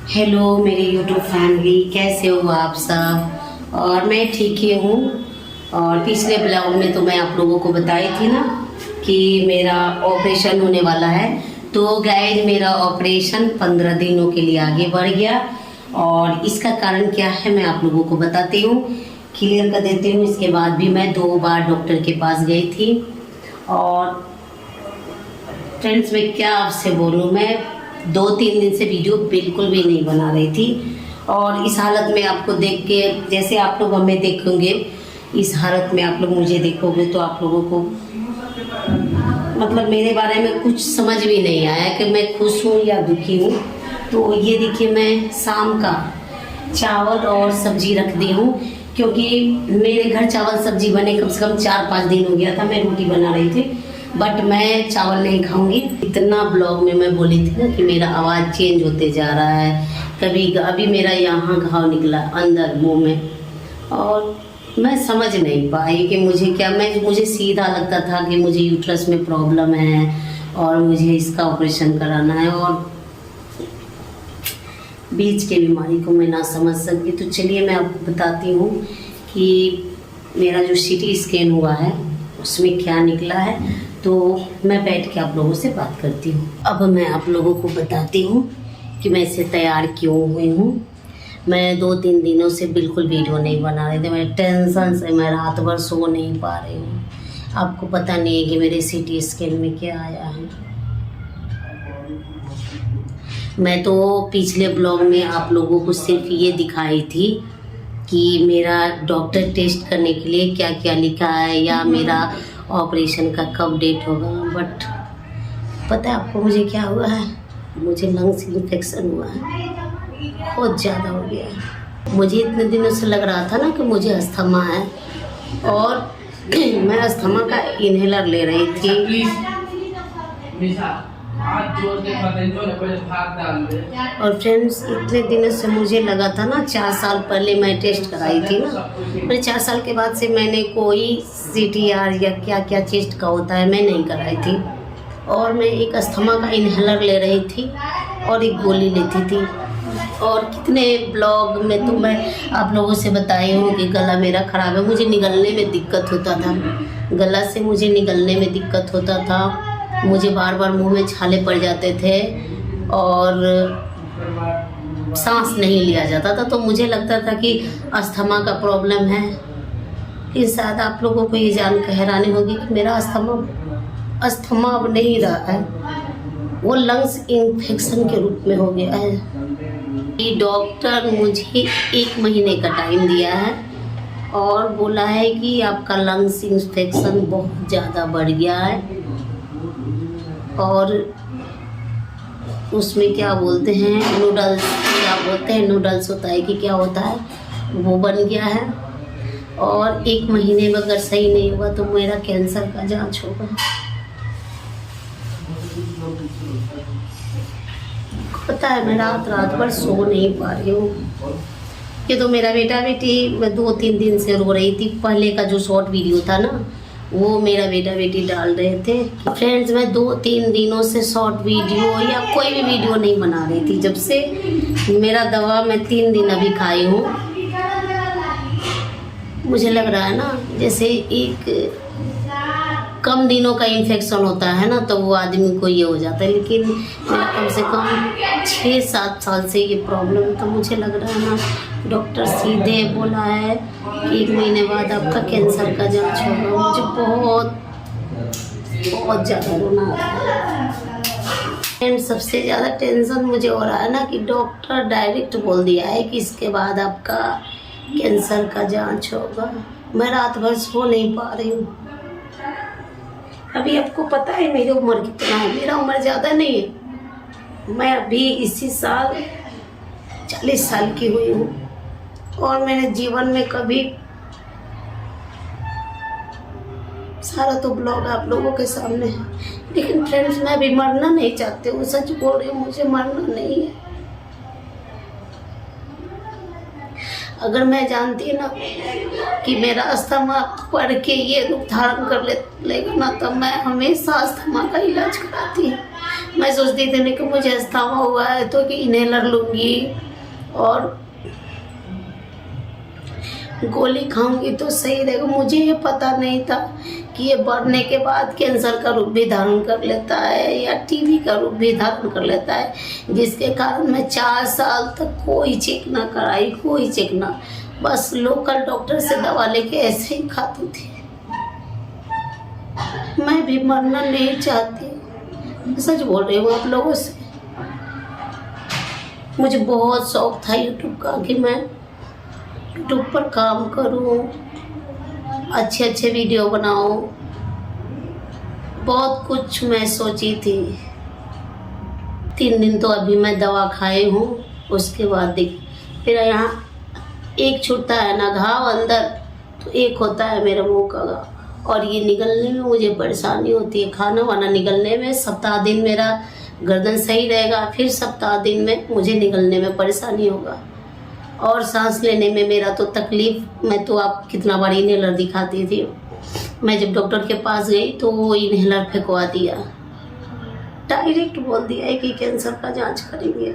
Hello मेरे YouTube family, कैसे हो आप सब। और मैं ठीक ही हूँ। और पिछले ब्लॉग में तो मैं आप लोगों को बताई थी ना कि मेरा ऑपरेशन होने वाला है। तो गाइस, मेरा ऑपरेशन 15 दिनों के लिए आगे बढ़ गया। और इसका कारण क्या है मैं आप लोगों को बताती हूँ, क्लियर कर देती हूँ। इसके बाद भी मैं 2 बार डॉक्टर के पास गई थी। और फ्रेंड्स, मैं क्या आपसे बोलूँ, मैं 2-3 दिन से वीडियो बिल्कुल भी नहीं बना रही थी। और इस हालत में आपको देख के, जैसे आप लोग हमें देखेंगे, इस हालत में आप लोग मुझे देखोगे तो आप लोगों को मतलब मेरे बारे में कुछ समझ भी नहीं आया कि मैं खुश हूँ या दुखी हूँ। तो ये देखिए, मैं शाम का चावल और सब्जी रख दी हूँ, क्योंकि मेरे घर चावल सब्जी बने कम से कम 4-5 दिन हो गया था। मैं रोटी बना रही थी, बट मैं चावल नहीं खाऊंगी। इतना ब्लॉग में मैं बोली थी ना कि मेरा आवाज़ चेंज होते जा रहा है। कभी अभी मेरा यहाँ घाव निकला अंदर मुंह में, और मैं समझ नहीं पाई कि मुझे सीधा लगता था कि मुझे यूट्रस में प्रॉब्लम है और मुझे इसका ऑपरेशन कराना है, और बीच के बीमारी को मैं ना समझ सकी। तो चलिए मैं आपको बताती हूँ कि मेरा जो CT स्कैन हुआ है उसमें क्या निकला है। तो मैं बैठ के आप लोगों से बात करती हूँ। अब मैं आप लोगों को बताती हूँ कि मैं इसे तैयार क्यों हुई हूँ। मैं 2-3 दिनों से बिल्कुल वीडियो नहीं बना रही थी। मैं टेंशन से मैं रात भर सो नहीं पा रही हूँ। आपको पता नहीं है कि मेरे CT स्कैन में क्या आया है। मैं तो पिछले ब्लॉग में आप लोगों को सिर्फ ये दिखाई थी कि मेरा डॉक्टर टेस्ट करने के लिए क्या क्या लिखा है या मेरा ऑपरेशन का कब डेट होगा। बट पता है आपको मुझे क्या हुआ है? मुझे लंग्स इन्फेक्शन हुआ है, बहुत ज़्यादा हो गया है। मुझे इतने दिनों से लग रहा था ना कि मुझे अस्थमा है, और मैं अस्थमा का इन्हेलर ले रही थी। और फ्रेंड्स, इतने दिनों से मुझे लगा था ना, 4 साल पहले मैं टेस्ट कराई थी ना। मैंने 4 साल के बाद से मैंने कोई CTR या क्या क्या टेस्ट का होता है मैं नहीं कराई थी। और मैं एक अस्थमा का इन्हेलर ले रही थी और एक गोली लेती थी। और कितने ब्लॉग में तो मैं आप लोगों से बताई हूँ कि गला मेरा ख़राब है, मुझे निगलने में दिक्कत होता था। गला से मुझे निगलने में दिक्कत होता था, मुझे बार बार मुंह में छाले पड़ जाते थे और सांस नहीं लिया जाता था। तो मुझे लगता था कि अस्थमा का प्रॉब्लम है। फिर शायद आप लोगों को ये जान कर हैरानी होगी कि मेरा अस्थमा अब नहीं रहा है, वो लंग्स इन्फेक्शन के रूप में हो गया है। ये डॉक्टर मुझे 1 महीने का टाइम दिया है और बोला है कि आपका लंग्स इन्फेक्शन बहुत ज़्यादा बढ़ गया है, और उसमें क्या बोलते हैं, नूडल्स होता है कि क्या होता है, वो बन गया है। और 1 महीने में अगर सही नहीं हुआ तो मेरा कैंसर का जांच होगा। पता है मैं रात भर सो नहीं पा रही हूँ। ये तो मेरा बेटा बेटी, मैं 2-3 दिन से रो रही थी। पहले का जो शॉर्ट वीडियो था ना, वो मेरा बेटा बेटी डाल रहे थे। फ्रेंड्स, मैं 2-3 दिनों से शॉर्ट वीडियो या कोई भी वीडियो नहीं बना रही थी। जब से मेरा दवा मैं 3 दिन अभी खाई हूँ, मुझे लग रहा है ना जैसे एक कम दिनों का इन्फेक्शन होता है ना, तो वो आदमी को ये हो जाता है। लेकिन मेरा कम से कम 6-7 साल से ये प्रॉब्लम, तो मुझे लग रहा है ना, डॉक्टर सीधे बोला है कि 1 महीने बाद आपका कैंसर का जांच होगा। मुझे बहुत ज़्यादा रोना आ रहा है। एंड सबसे ज़्यादा टेंशन मुझे हो रहा है ना कि डॉक्टर डायरेक्ट बोल दिया है कि इसके बाद आपका कैंसर का जांच होगा। मैं रात भर सो नहीं पा रही हूँ। अभी आपको पता है मेरी उम्र कितना है? मेरा उम्र ज़्यादा नहीं है। मैं अभी इसी साल 40 साल की हुई हूँ, और मैंने जीवन में कभी, सारा तो ब्लॉग आप लोगों के सामने है, लेकिन फ्रेंड्स मैं अभी मरना नहीं चाहती हूँ। सच बोल रही हूँ, मुझे मरना नहीं है। अगर मैं जानती ना कि मेरा अस्थमा पढ़ के ये रूप धारण कर लेगा ना, तब मैं हमेशा अस्थमा का इलाज कराती। मैं सोचती थी ना कि मुझे अस्थमा हुआ है तो कि इनहेलर लूँगी और गोली खाऊंगी तो सही रहेगा। मुझे ये पता नहीं था कि ये बढ़ने के बाद कैंसर का रूप भी धारण कर लेता है या टीबी का रूप भी धारण कर लेता है, जिसके कारण मैं 4 साल तक कोई चेक ना कराई, कोई चेक ना, बस लोकल डॉक्टर से दवा लेके ऐसे ही खाती थी। मैं भी मरना नहीं चाहती, सच बोल रही हूँ आप लोगों से। मुझे बहुत शौक था यूट्यूब का कि मैं यूट्यूब पर काम करूं, अच्छे अच्छे वीडियो बनाऊं, बहुत कुछ मैं सोची थी। 3 दिन तो अभी मैं दवा खाई हूँ, उसके बाद देख फिर यहाँ एक छूटता है ना घाव अंदर, तो एक होता है मेरे मुंह का घाव, और ये निकलने में मुझे परेशानी होती है। खाना वाना निकलने में सप्ताह दिन मेरा गर्दन सही रहेगा, फिर सप्ताह दिन में मुझे निकलने में परेशानी होगा, और सांस लेने में मेरा तो तकलीफ। मैं तो आप कितना बार इनहेलर दिखाती थी। मैं जब डॉक्टर के पास गई तो वो इनहेलर फेंकवा दिया, डायरेक्ट बोल दिया है कि कैंसर का जांच करेंगे।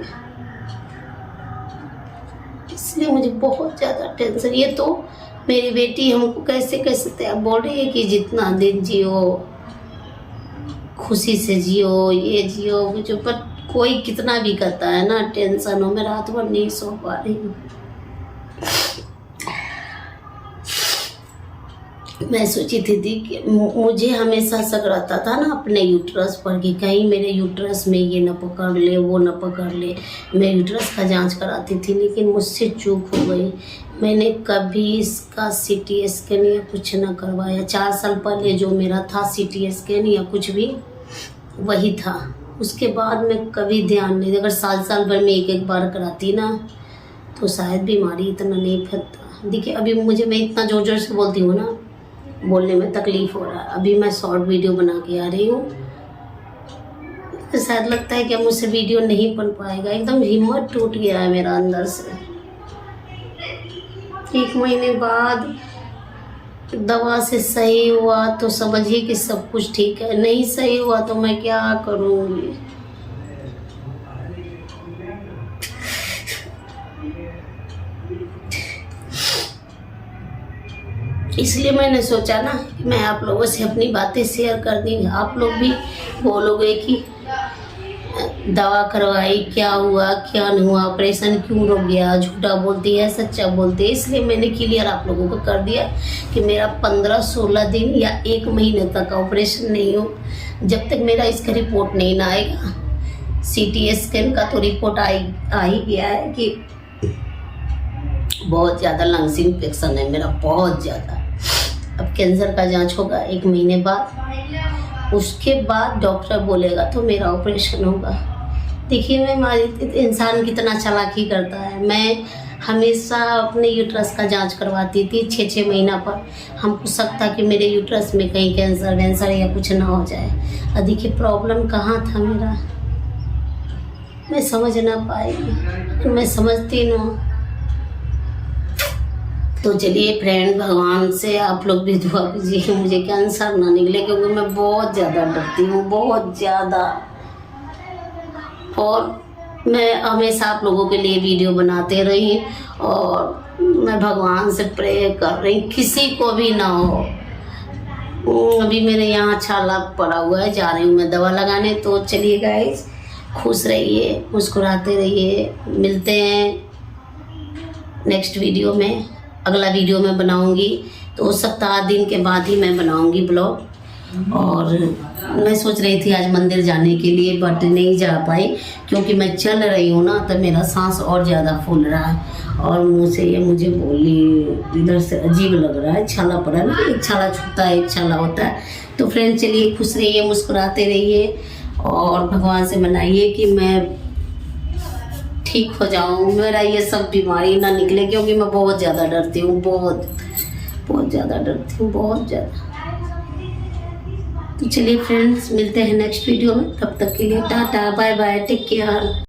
इसलिए मुझे बहुत ज़्यादा टेंशन। ये तो मेरी बेटी हमको कैसे कैसे तैयार बोल रही है कि जितना दिन जियो खुशी से जियो, ये जियो मुझे, पर कोई कितना भी करता है ना, टेंशन हो। मैं रात भर नहीं सो पा रही हूँ। मैं सोची थी कि मुझे हमेशा शक रहता था ना अपने यूट्रस पर कि कहीं मेरे यूट्रस में ये न पकड़ ले, वो न पकड़ ले। मैं यूट्रस का जांच कराती थी, लेकिन मुझसे चूक हो गई। मैंने कभी इसका CT स्कैन या कुछ न करवाया। 4 साल पहले जो मेरा था CT स्कैन या कुछ भी, वही था। उसके बाद मैं कभी ध्यान नहीं, अगर साल भर में एक बार कराती ना तो शायद बीमारी इतना नहीं फैलता। देखिए अभी मुझे, मैं इतना जोर जोर से बोलती हूँ ना, बोलने में तकलीफ हो रहा है। अभी मैं शॉर्ट वीडियो बना के आ रही हूँ, तो शायद लगता है कि अब मुझसे वीडियो नहीं बन पाएगा। एकदम हिम्मत टूट गया है मेरा अंदर से। 1 महीने बाद दवा से सही हुआ तो समझिए कि सब कुछ ठीक है, नहीं सही हुआ तो मैं क्या करूँगी। इसलिए मैंने सोचा ना कि मैं आप लोगों से अपनी बातें शेयर कर दी। आप लोग भी बोलोगे कि दवा करवाई, क्या हुआ क्या नहीं हुआ, ऑपरेशन क्यों रुक गया, झूठा बोलती है सच्चा बोलती है। इसलिए मैंने क्लियर आप लोगों को कर दिया कि मेरा 15-16 दिन या 1 महीने तक ऑपरेशन नहीं हो, जब तक मेरा इसका रिपोर्ट नहीं ना आएगा। CT स्कैन का तो रिपोर्ट आ ही गया है कि बहुत ज़्यादा लंग्स इन्फेक्शन है मेरा, बहुत ज़्यादा। अब कैंसर का जांच होगा 1 महीने बाद, उसके बाद डॉक्टर बोलेगा तो मेरा ऑपरेशन होगा। देखिए मैं इंसान कितना चालाकी करता है। मैं हमेशा अपने यूट्रस का जांच करवाती थी 6-6 महीना पर। हमको शक था कि मेरे यूट्रस में कहीं कैंसर वैंसर या कुछ ना हो जाए। और देखिए प्रॉब्लम कहाँ था मेरा, मैं समझ ना पाई। मैं समझती ना तो चलिए फ्रेंड, भगवान से आप लोग भी दुआ कीजिए मुझे कैंसर ना निकले, क्योंकि मैं बहुत ज़्यादा डरती हूँ, बहुत ज़्यादा। और मैं हमेशा आप लोगों के लिए वीडियो बनाते रही, और मैं भगवान से प्रे कर रही किसी को भी ना हो। अभी मेरे यहाँ छाला पड़ा हुआ है, जा रही हूँ मैं दवा लगाने। तो चलिए गाइस, खुश रहिए, मुस्कुराते रहिए। मिलते हैं नेक्स्ट वीडियो में। अगला वीडियो मैं बनाऊंगी तो सप्ताह दिन के बाद ही मैं बनाऊंगी ब्लॉग। और मैं सोच रही थी आज मंदिर जाने के लिए, बट नहीं जा पाई क्योंकि मैं चल रही हूँ ना, तो मेरा सांस और ज़्यादा फूल रहा है और मुँह से ये मुझे बोली इधर से अजीब लग रहा है। छाला पड़ा ना, एक छाला छूटता है एक छाला होता है। तो फ्रेंड चलिए, खुश रहिए, मुस्कुराते रहिए और भगवान से मनाइए कि मैं ठीक हो जाऊँ, मेरा ये सब बीमारी ना निकले, क्योंकि मैं बहुत ज़्यादा डरती हूँ, बहुत ज़्यादा डरती हूँ, बहुत ज़्यादा। तो चलिए फ्रेंड्स, मिलते हैं नेक्स्ट वीडियो में। तब तक के लिए tata bye bye, take care.